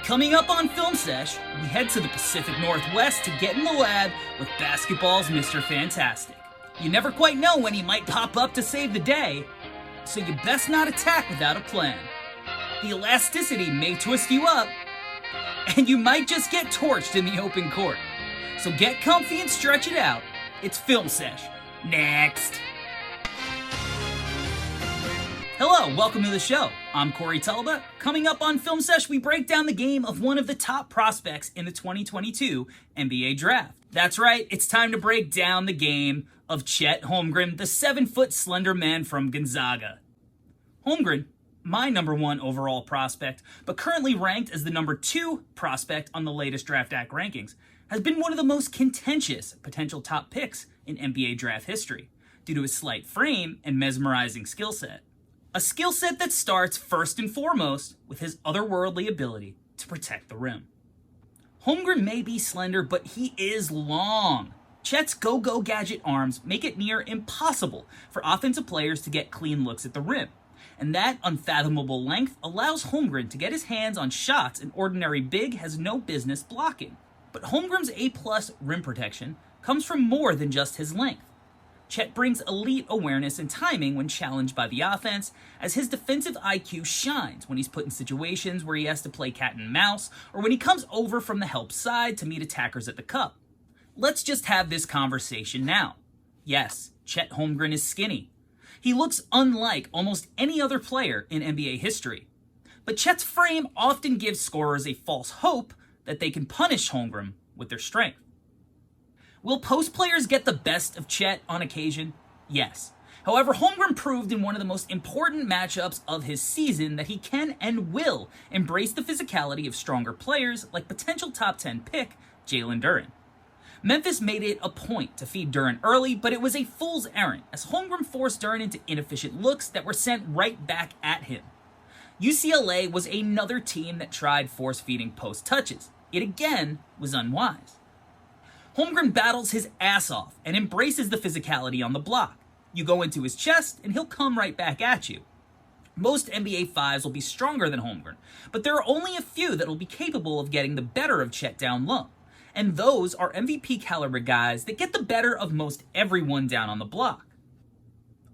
Coming up on Film Sesh, we head to the Pacific Northwest to get in the lab with basketball's Mr. Fantastic. You never quite know when he might pop up to save the day, so you best not attack without a plan. The elasticity may twist you up, and you might just get torched in the open court. So get comfy and stretch it out. It's Film Sesh. Next. Hello, welcome to the show. I'm Corey Tulba. Coming up on Film Sesh, we break down the game of one of the top prospects in the 2022 NBA Draft. That's right, it's time to break down the game of Chet Holmgren, the 7-foot slender man from Gonzaga. Holmgren, my number 1 overall prospect, but currently ranked as the number 2 prospect on the latest Draft Act rankings, has been one of the most contentious potential top picks in NBA draft history due to his slight frame and mesmerizing skill set. A skill set that starts first and foremost with his otherworldly ability to protect the rim. Holmgren may be slender, but he is long. Chet's go-go gadget arms make it near impossible for offensive players to get clean looks at the rim. And that unfathomable length allows Holmgren to get his hands on shots an ordinary big has no business blocking. But Holmgren's A+ rim protection comes from more than just his length. Chet brings elite awareness and timing when challenged by the offense, as his defensive IQ shines when he's put in situations where he has to play cat and mouse, or when he comes over from the help side to meet attackers at the cup. Let's just have this conversation now. Yes, Chet Holmgren is skinny. He looks unlike almost any other player in NBA history. But Chet's frame often gives scorers a false hope that they can punish Holmgren with their strength. Will post players get the best of Chet on occasion? Yes. However, Holmgren proved in one of the most important matchups of his season that he can and will embrace the physicality of stronger players like potential top 10 pick Jalen Duren. Memphis made it a point to feed Duren early, but it was a fool's errand as Holmgren forced Duren into inefficient looks that were sent right back at him. UCLA was another team that tried force-feeding post touches. It again was unwise. Holmgren battles his ass off and embraces the physicality on the block. You go into his chest and he'll come right back at you. Most NBA 5s will be stronger than Holmgren, but there are only a few that will be capable of getting the better of Chet down low. And those are MVP caliber guys that get the better of most everyone down on the block.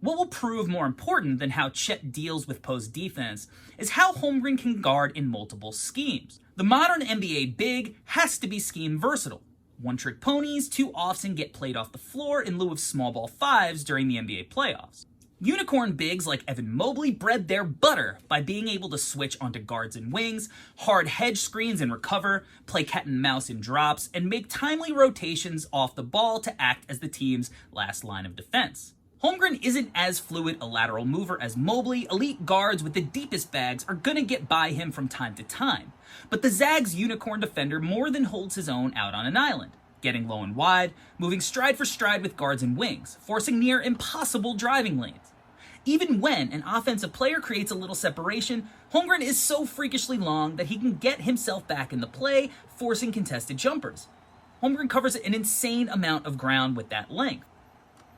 What will prove more important than how Chet deals with post defense is how Holmgren can guard in multiple schemes. The modern NBA big has to be scheme versatile. One-trick ponies too often get played off the floor in lieu of small ball 5s during the NBA playoffs. Unicorn bigs like Evan Mobley bred their butter by being able to switch onto guards and wings, hard hedge screens and recover, play cat and mouse in drops, and make timely rotations off the ball to act as the team's last line of defense. Holmgren isn't as fluid a lateral mover as Mobley. Elite guards with the deepest bags are gonna get by him from time to time. But the Zags unicorn defender more than holds his own out on an island, getting low and wide, moving stride for stride with guards and wings, forcing near impossible driving lanes. Even when an offensive player creates a little separation, Holmgren is so freakishly long that he can get himself back in the play, forcing contested jumpers. Holmgren covers an insane amount of ground with that length.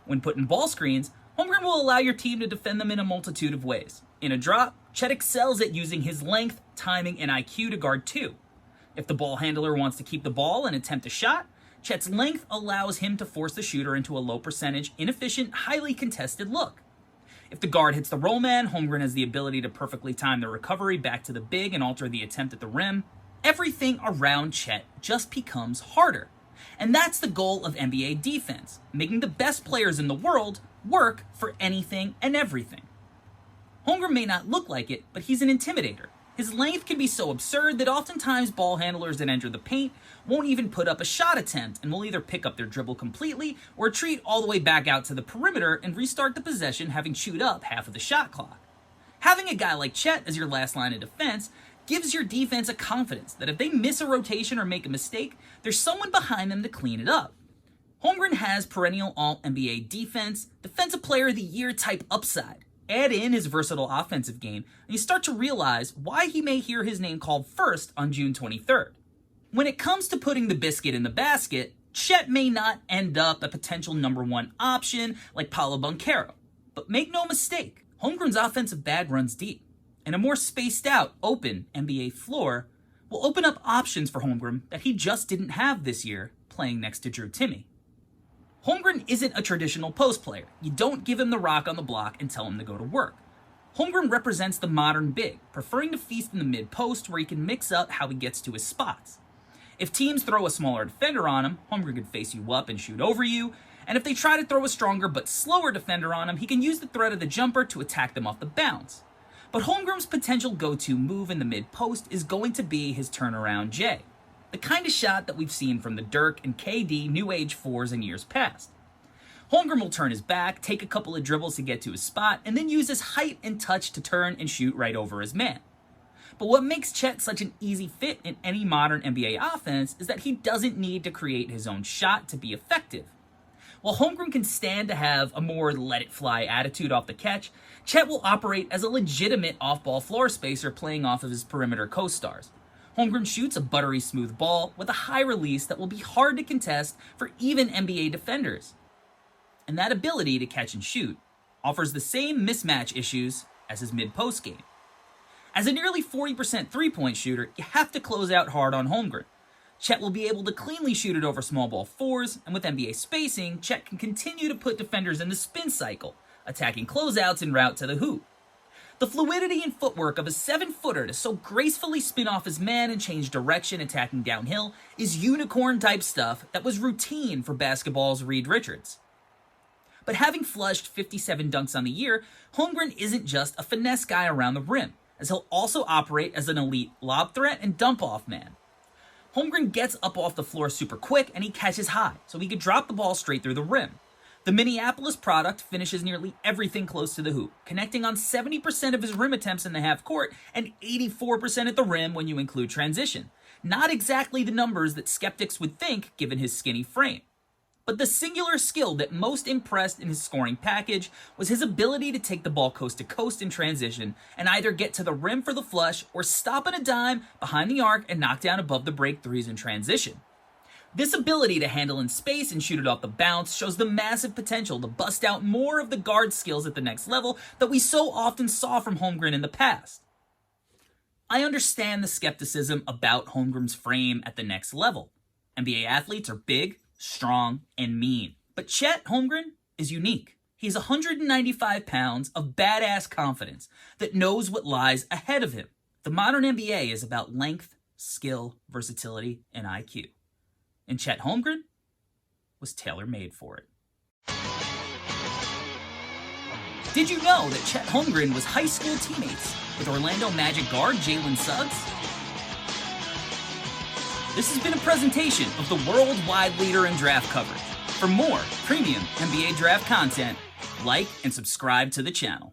When put in ball screens, Holmgren will allow your team to defend them in a multitude of ways. In a drop, Chet excels at using his length, timing, and IQ to guard 2. If the ball handler wants to keep the ball and attempt a shot, Chet's length allows him to force the shooter into a low percentage, inefficient, highly contested look. If the guard hits the roll man, Holmgren has the ability to perfectly time the recovery back to the big and alter the attempt at the rim. Everything around Chet just becomes harder. And that's the goal of NBA defense, making the best players in the world work for anything and everything. Holmgren may not look like it, but he's an intimidator. His length can be so absurd that oftentimes ball handlers that enter the paint won't even put up a shot attempt and will either pick up their dribble completely or retreat all the way back out to the perimeter and restart the possession having chewed up half of the shot clock. Having a guy like Chet as your last line of defense gives your defense a confidence that if they miss a rotation or make a mistake, there's someone behind them to clean it up. Holmgren has perennial All-NBA defense, Defensive Player of the Year type upside. Add in his versatile offensive game, and you start to realize why he may hear his name called first on June 23rd. When it comes to putting the biscuit in the basket, Chet may not end up a potential number 1 option like Paolo Banchero. But make no mistake, Holmgren's offensive bag runs deep, and a more spaced out, open NBA floor will open up options for Holmgren that he just didn't have this year playing next to Drew Timme. Holmgren isn't a traditional post player. You don't give him the rock on the block and tell him to go to work. Holmgren represents the modern big, preferring to feast in the mid-post where he can mix up how he gets to his spots. If teams throw a smaller defender on him, Holmgren can face you up and shoot over you, and if they try to throw a stronger but slower defender on him, he can use the threat of the jumper to attack them off the bounce. But Holmgren's potential go-to move in the mid-post is going to be his turnaround J, the kind of shot that we've seen from the Dirk and KD New Age 4s in years past. Holmgren will turn his back, take a couple of dribbles to get to his spot, and then use his height and touch to turn and shoot right over his man. But what makes Chet such an easy fit in any modern NBA offense is that he doesn't need to create his own shot to be effective. While Holmgren can stand to have a more let-it-fly attitude off the catch, Chet will operate as a legitimate off-ball floor spacer playing off of his perimeter co-stars. Holmgren shoots a buttery smooth ball with a high release that will be hard to contest for even NBA defenders. And that ability to catch and shoot offers the same mismatch issues as his mid-post game. As a nearly 40% three-point shooter, you have to close out hard on Holmgren. Chet will be able to cleanly shoot it over small ball 4s, and with NBA spacing, Chet can continue to put defenders in the spin cycle, attacking closeouts en route to the hoop. The fluidity and footwork of a 7-footer to so gracefully spin off his man and change direction attacking downhill is unicorn-type stuff that was routine for basketball's Reed Richards. But having flushed 57 dunks on the year, Holmgren isn't just a finesse guy around the rim, as he'll also operate as an elite lob threat and dump-off man. Holmgren gets up off the floor super quick and he catches high, so he can drop the ball straight through the rim. The Minneapolis product finishes nearly everything close to the hoop, connecting on 70% of his rim attempts in the half court and 84% at the rim when you include transition. Not exactly the numbers that skeptics would think given his skinny frame. But the singular skill that most impressed in his scoring package was his ability to take the ball coast to coast in transition and either get to the rim for the flush or stop on a dime behind the arc and knock down above the break threes in transition. This ability to handle in space and shoot it off the bounce shows the massive potential to bust out more of the guard skills at the next level that we so often saw from Holmgren in the past. I understand the skepticism about Holmgren's frame at the next level. NBA athletes are big, strong, and mean. But Chet Holmgren is unique. He's 195 pounds of badass confidence that knows what lies ahead of him. The modern NBA is about length, skill, versatility, and IQ. And Chet Holmgren was tailor-made for it. Did you know that Chet Holmgren was high school teammates with Orlando Magic guard Jalen Suggs? This has been a presentation of the worldwide leader in draft coverage. For more premium NBA draft content, like and subscribe to the channel.